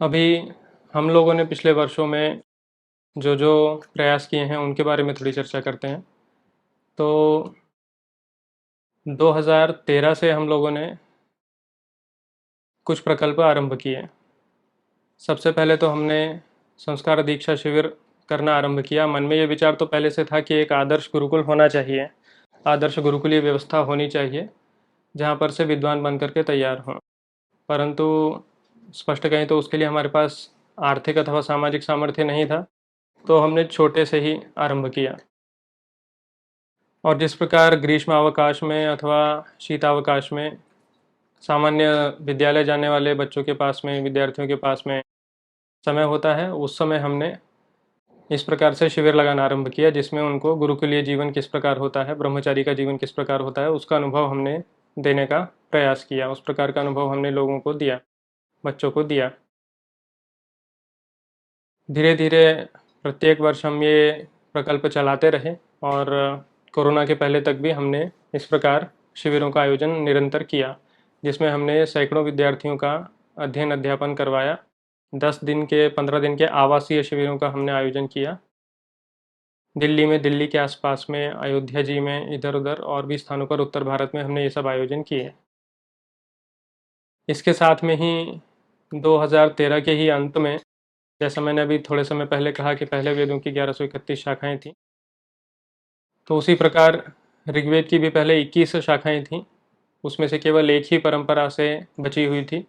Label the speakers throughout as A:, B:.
A: अभी हम लोगों ने पिछले वर्षों में जो जो प्रयास किए हैं उनके बारे में थोड़ी चर्चा करते हैं। तो 2013 से हम लोगों ने कुछ प्रकल्प आरंभ किए। सबसे पहले तो हमने संस्कार दीक्षा शिविर करना आरंभ किया। मन में ये विचार तो पहले से था कि एक आदर्श गुरुकुल होना चाहिए, आदर्श गुरुकुलीय व्यवस्था होनी चाहिए जहाँ पर से विद्वान बन करके तैयार हों। परंतु स्पष्ट कहें तो उसके लिए हमारे पास आर्थिक अथवा सामाजिक सामर्थ्य नहीं था, तो हमने छोटे से ही आरंभ किया। और जिस प्रकार ग्रीष्मावकाश में अथवा शीतावकाश में सामान्य विद्यालय जाने वाले बच्चों के पास में, विद्यार्थियों के पास में समय होता है, उस समय हमने इस प्रकार से शिविर लगाना आरंभ किया जिसमें उनको गुरुकुलीय जीवन किस प्रकार होता है, ब्रह्मचारी का जीवन किस प्रकार होता है, उसका अनुभव हमने देने का प्रयास किया। उस प्रकार का अनुभव हमने लोगों को दिया, बच्चों को दिया। धीरे धीरे प्रत्येक वर्ष हम ये प्रकल्प चलाते रहे और कोरोना के पहले तक भी हमने इस प्रकार शिविरों का आयोजन निरंतर किया, जिसमें हमने सैकड़ों विद्यार्थियों का अध्ययन अध्यापन करवाया। 10 दिन के, 15 दिन के आवासीय शिविरों का हमने आयोजन किया। दिल्ली में, दिल्ली के आसपास में, अयोध्या जी में, इधर उधर और भी स्थानों पर उत्तर भारत में हमने ये सब आयोजन किए। इसके साथ में ही 2013 के ही अंत में, जैसा मैंने अभी थोड़े समय पहले कहा कि पहले वेदों की 1131 शाखाएं थीं, तो उसी प्रकार ऋग्वेद की भी पहले 21 शाखाएं थीं। उसमें से केवल एक ही परंपरा से बची हुई थी।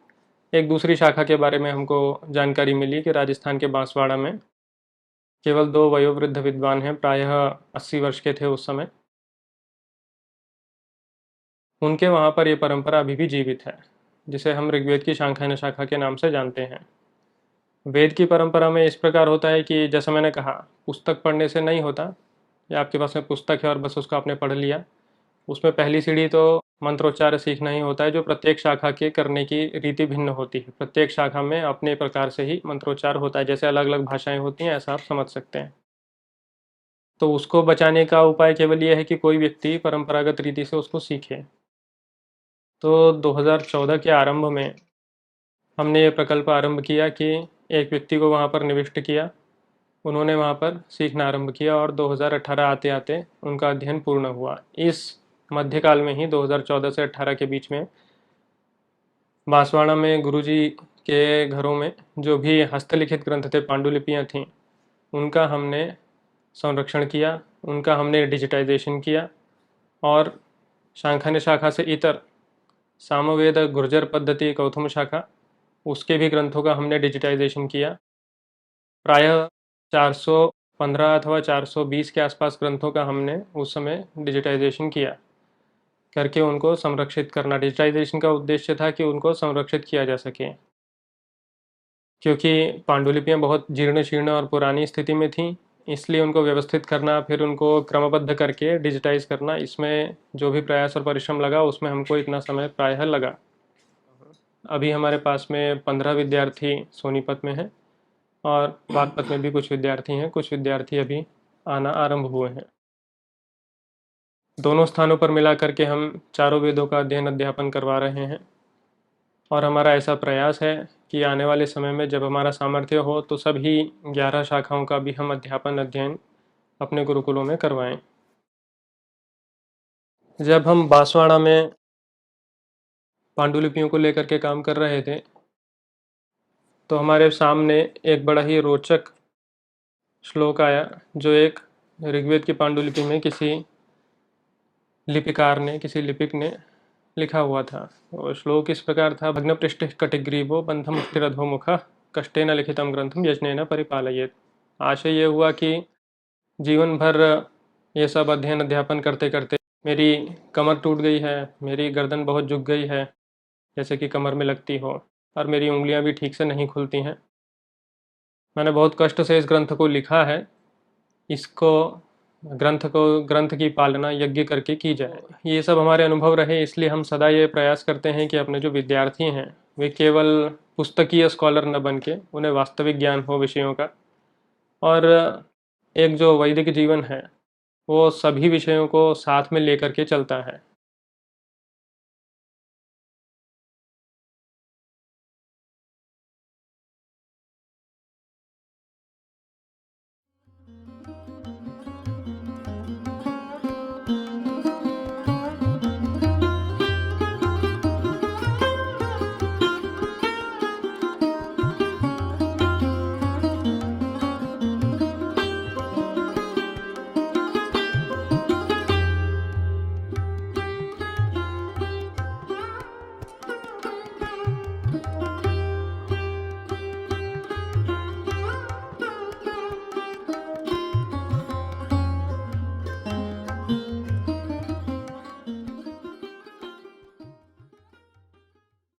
A: एक दूसरी शाखा के बारे में हमको जानकारी मिली कि राजस्थान के बांसवाड़ा में केवल 2 वयोवृद्ध विद्वान हैं, प्रायः 80 वर्ष के थे उस समय। उनके वहाँ पर ये परंपरा अभी भी जीवित है, जिसे हम ऋग्वेद की शाखान्य शाखा के नाम से जानते हैं। वेद की परंपरा में इस प्रकार होता है कि जैसा मैंने कहा, पुस्तक पढ़ने से नहीं होता, या आपके पास में पुस्तक है और बस उसको आपने पढ़ लिया। उसमें पहली सीढ़ी तो मंत्रोच्चार सीखना ही होता है, जो प्रत्येक शाखा के करने की रीति भिन्न होती है। प्रत्येक शाखा में अपने प्रकार से ही मंत्रोच्चार होता है, जैसे अलग अलग भाषाएं होती हैं, ऐसा आप समझ सकते हैं। तो उसको बचाने का उपाय केवल ये है कि कोई व्यक्ति परंपरागत रीति से उसको सीखे। तो 2014 के आरंभ में हमने ये प्रकल्प आरंभ किया कि एक व्यक्ति को वहाँ पर निविष्ट किया। उन्होंने वहाँ पर सीखना आरंभ किया और 2018 आते आते उनका अध्ययन पूर्ण हुआ। इस मध्यकाल में ही 2014 से 18 के बीच में बांसवाड़ा में गुरुजी के घरों में जो भी हस्तलिखित ग्रंथ थे, पांडुलिपियाँ थीं, उनका हमने संरक्षण किया, उनका हमने डिजिटाइजेशन किया। और शांखान्य शाखा से इतर सामवेद गुर्जर पद्धति कौथुम शाखा, उसके भी ग्रंथों का हमने डिजिटाइजेशन किया। प्रायः 415 अथवा 420 के आसपास ग्रंथों का हमने उस समय डिजिटाइजेशन किया, करके उनको संरक्षित करना। डिजिटाइजेशन का उद्देश्य था कि उनको संरक्षित किया जा सके, क्योंकि पांडुलिपियाँ बहुत जीर्ण शीर्ण और पुरानी स्थिति में थीं। इसलिए उनको व्यवस्थित करना, फिर उनको क्रमबद्ध करके डिजिटाइज करना, इसमें जो भी प्रयास और परिश्रम लगा, उसमें हमको इतना समय प्रायः लगा। अभी हमारे पास में 15 विद्यार्थी सोनीपत में हैं और बागपत में भी कुछ विद्यार्थी हैं। कुछ विद्यार्थी अभी आना आरंभ हुए हैं। दोनों स्थानों पर मिला करके हम चारों वेदों का अध्ययन अध्यापन करवा रहे हैं। और हमारा ऐसा प्रयास है कि आने वाले समय में जब हमारा सामर्थ्य हो तो सभी 11 शाखाओं का भी हम अध्यापन अध्ययन अपने गुरुकुलों में करवाएं। जब हम बांसवाड़ा में पांडुलिपियों को लेकर के काम कर रहे थे, तो हमारे सामने एक बड़ा ही रोचक श्लोक आया, जो एक ऋग्वेद की पांडुलिपि में किसी लिपिकार ने, किसी लिपिक ने लिखा हुआ था। और श्लोक इस प्रकार था: भग्न पृष्ठ कटिग्रीवो बंधम स्थिरधोमुख कष्टेन लिखितम ग्रंथम यजनेन परिपालयेत। आशय ये हुआ कि जीवन भर ये सब अध्ययन अध्यापन करते करते मेरी कमर टूट गई है, मेरी गर्दन बहुत झुक गई है, जैसे कि कमर में लगती हो, और मेरी उंगलियां भी ठीक से नहीं खुलती हैं। मैंने बहुत कष्ट से इस ग्रंथ को लिखा है, इसको ग्रंथ की पालना यज्ञ करके की जाए। ये सब हमारे अनुभव रहे, इसलिए हम सदा ये प्रयास करते हैं कि अपने जो विद्यार्थी हैं वे केवल पुस्तकीय स्कॉलर न बन के उन्हें वास्तविक ज्ञान हो विषयों का। और एक जो वैदिक जीवन है वो सभी विषयों को साथ में लेकर के चलता है।